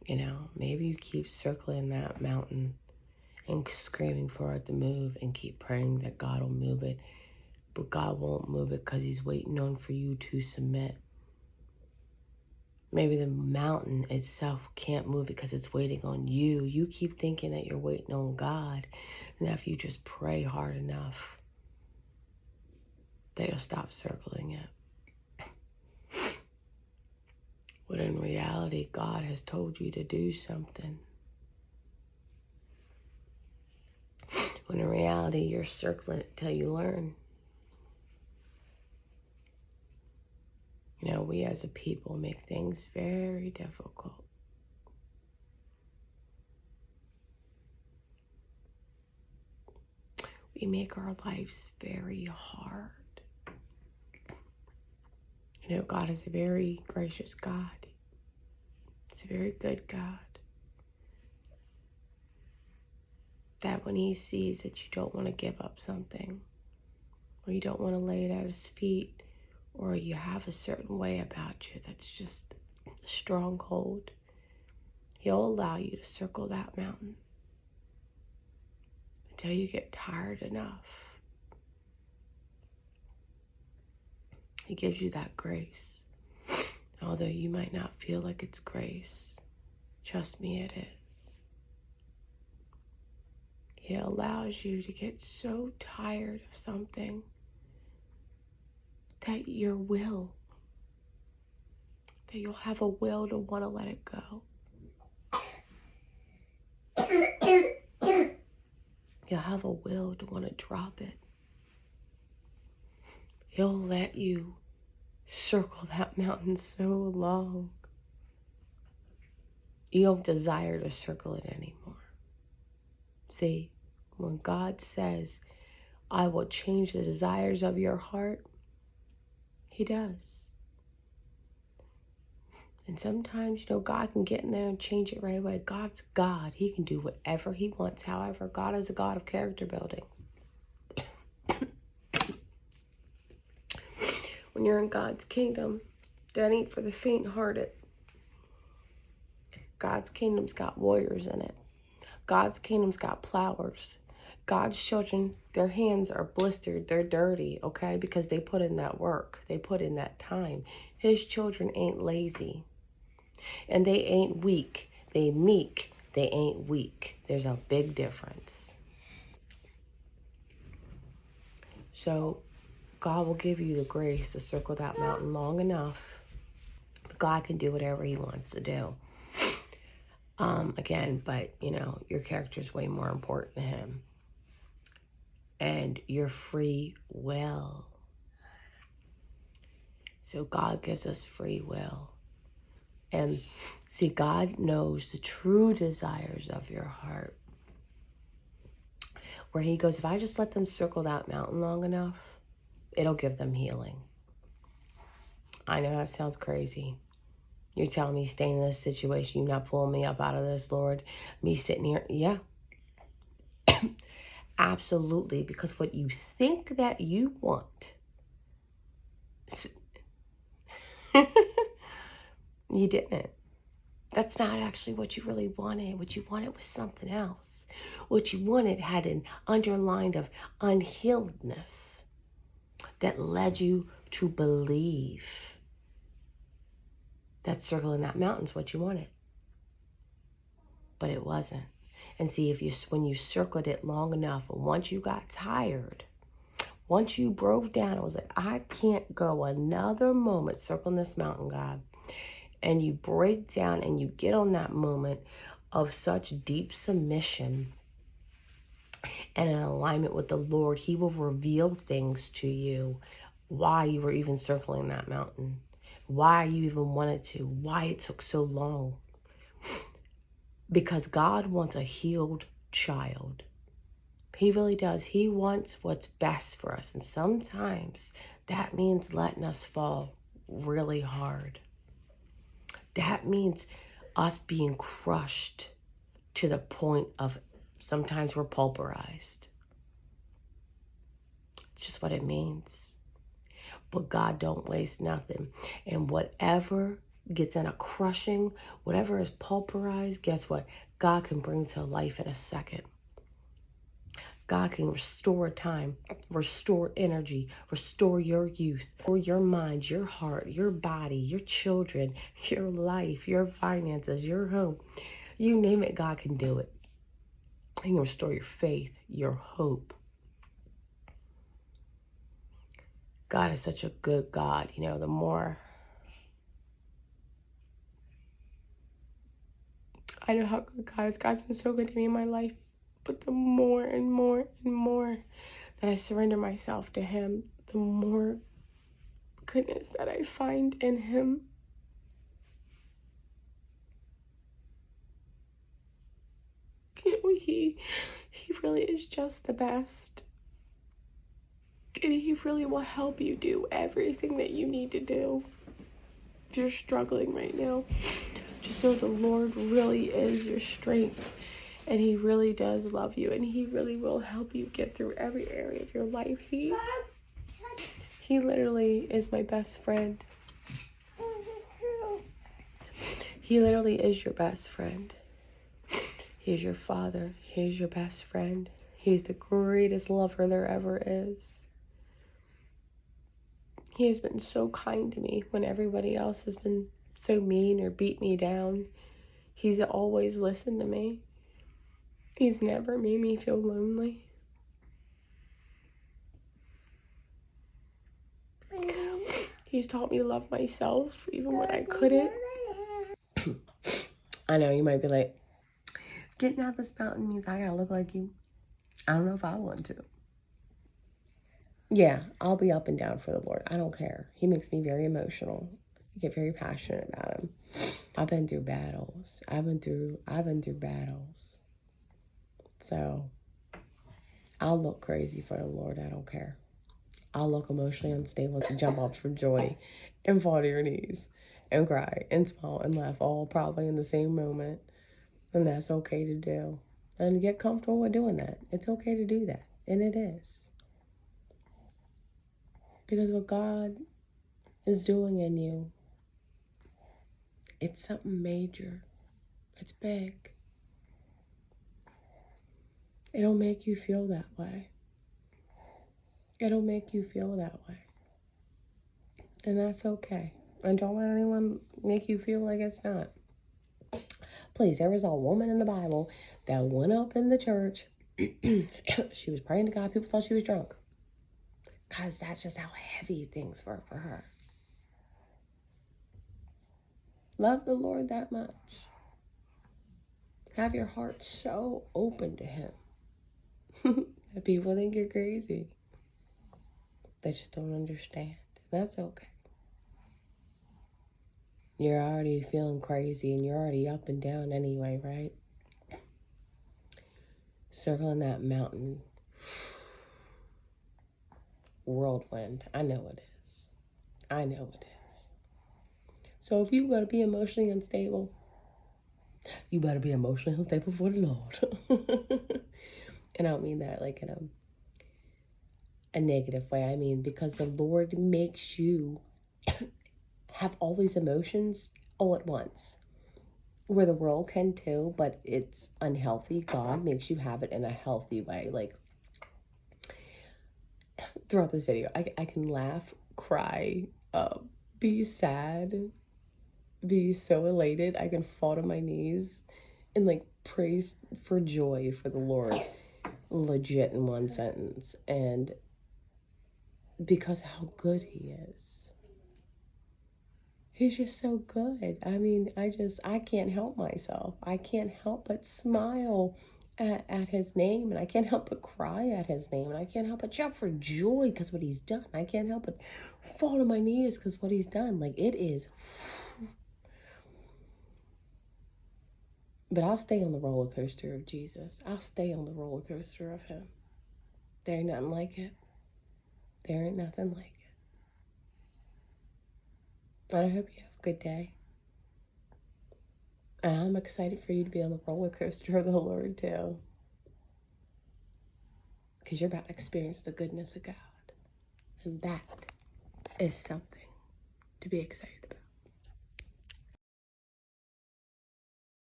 Maybe you keep circling that mountain and screaming for it to move and keep praying that God will move it. But God won't move it because he's waiting on for you to submit. Maybe the mountain itself can't move because it's waiting on you. You keep thinking that you're waiting on God. And that if you just pray hard enough, that you'll stop circling it. When in reality, God has told you to do something. When in reality, you're circling it till you learn. We as a people make things very difficult. We make our lives very hard. God is a very gracious God. He's a very good God. That when he sees that you don't want to give up something, or you don't want to lay it at his feet, or you have a certain way about you that's just a stronghold, he'll allow you to circle that mountain until you get tired enough. He gives you that grace. Although you might not feel like it's grace, trust me, it is. He allows you to get so tired of something that you'll have a will to want to let it go. You'll have a will to want to drop it. He'll let you circle that mountain so long, you don't desire to circle it anymore. See, when God says, I will change the desires of your heart, he does. And sometimes, God can get in there and change it right away. God's God. He can do whatever he wants. However, God is a God of character building. When you're in God's kingdom, that ain't for the faint-hearted. God's kingdom's got warriors in it. God's kingdom's got plowers. God's children, their hands are blistered. They're dirty, okay? Because they put in that work. They put in that time. His children ain't lazy. And they ain't weak. They meek. They ain't weak. There's a big difference. So God will give you the grace to circle that mountain long enough. God can do whatever he wants to do. Again, but your character is way more important to him. And your free will. So God gives us free will. And see, God knows the true desires of your heart. Where he goes, if I just let them circle that mountain long enough, it'll give them healing. I know that sounds crazy. You're telling me staying in this situation, you're not pulling me up out of this, Lord. Me sitting here, yeah. Absolutely, because what you think that you want, you didn't. That's not actually what you really wanted. What you wanted was something else. What you wanted had an underline of unhealedness that led you to believe that circling that mountain's what you wanted. But it wasn't. And see, when you circled it long enough, and once you got tired, once you broke down, it was like, I can't go another moment circling this mountain, God. And you break down and you get on that moment of such deep submission and an alignment with the Lord, he will reveal things to you, why you were even circling that mountain, why you even wanted to, why it took so long. Because God wants a healed child. He really does. He wants what's best for us. And sometimes that means letting us fall really hard. That means us being crushed to the point of sometimes we're pulverized. It's just what it means. But God don't waste nothing. And whatever gets in a crushing, whatever is pulverized, guess what? God can bring to life in a second. God can restore time, restore energy, restore your youth, or your mind, your heart, your body, your children, your life, your finances, your home. You name it, God can do it. He can restore your faith, your hope. God is such a good God. You know, the more I know how good God is. God's been so good to me in my life. But the more and more and more that I surrender myself to Him, the more goodness that I find in Him. You know, He really is just the best. And He really will help you do everything that you need to do. If you're struggling right now, just know the Lord really is your strength. And He really does love you. And He really will help you get through every area of your life. He literally is my best friend. He literally is your best friend. He's your father. He's your best friend. He's the greatest lover there ever is. He has been so kind to me when everybody else has been so mean or beat me down. He's always listened to me. He's never made me feel lonely. He's taught me to love myself even when I couldn't. I know you might be like, getting out this mountain means I gotta look like you. I don't know if I want to. Yeah, I'll be up and down for the Lord. I don't care. He makes me very emotional. I get very passionate about Him. I've been through battles. I've been through battles. So I'll look crazy for the Lord. I don't care. I'll look emotionally unstable to jump up from joy and fall to your knees and cry and smile and laugh all probably in the same moment. And that's okay to do. And get comfortable with doing that. It's okay to do that. And it is. Because what God is doing in you, it's something major. It's big. It'll make you feel that way. It'll make you feel that way. And that's okay. And don't let anyone make you feel like it's not. Please, there was a woman in the Bible that went up in the church. She was praying to God. People thought she was drunk. Because that's just how heavy things were for her. Love the Lord that much. Have your heart so open to Him that people think you're crazy. They just don't understand. That's okay. You're already feeling crazy and you're already up and down anyway, right? Circling that mountain. Whirlwind. I know it is. I know it is. So if you're going to be emotionally unstable, you better be emotionally unstable for the Lord. And I don't mean that like in a negative way. I mean because the Lord makes you have all these emotions all at once. Where the world can too, but it's unhealthy. God makes you have it in a healthy way. Like throughout this video, I can laugh, cry, be sad, be so elated. I can fall to my knees and like praise for joy for the Lord, legit in one sentence. And because how good He is. He's just so good. I mean, I can't help myself. I can't help but smile at His name. And I can't help but cry at His name. And I can't help but shout for joy because what He's done. I can't help but fall to my knees because what He's done. Like, it is. But I'll stay on the roller coaster of Jesus. I'll stay on the roller coaster of Him. There ain't nothing like it. There ain't nothing like it. And I hope you have a good day. And I'm excited for you to be on the roller coaster of the Lord too. Because you're about to experience the goodness of God. And that is something to be excited about.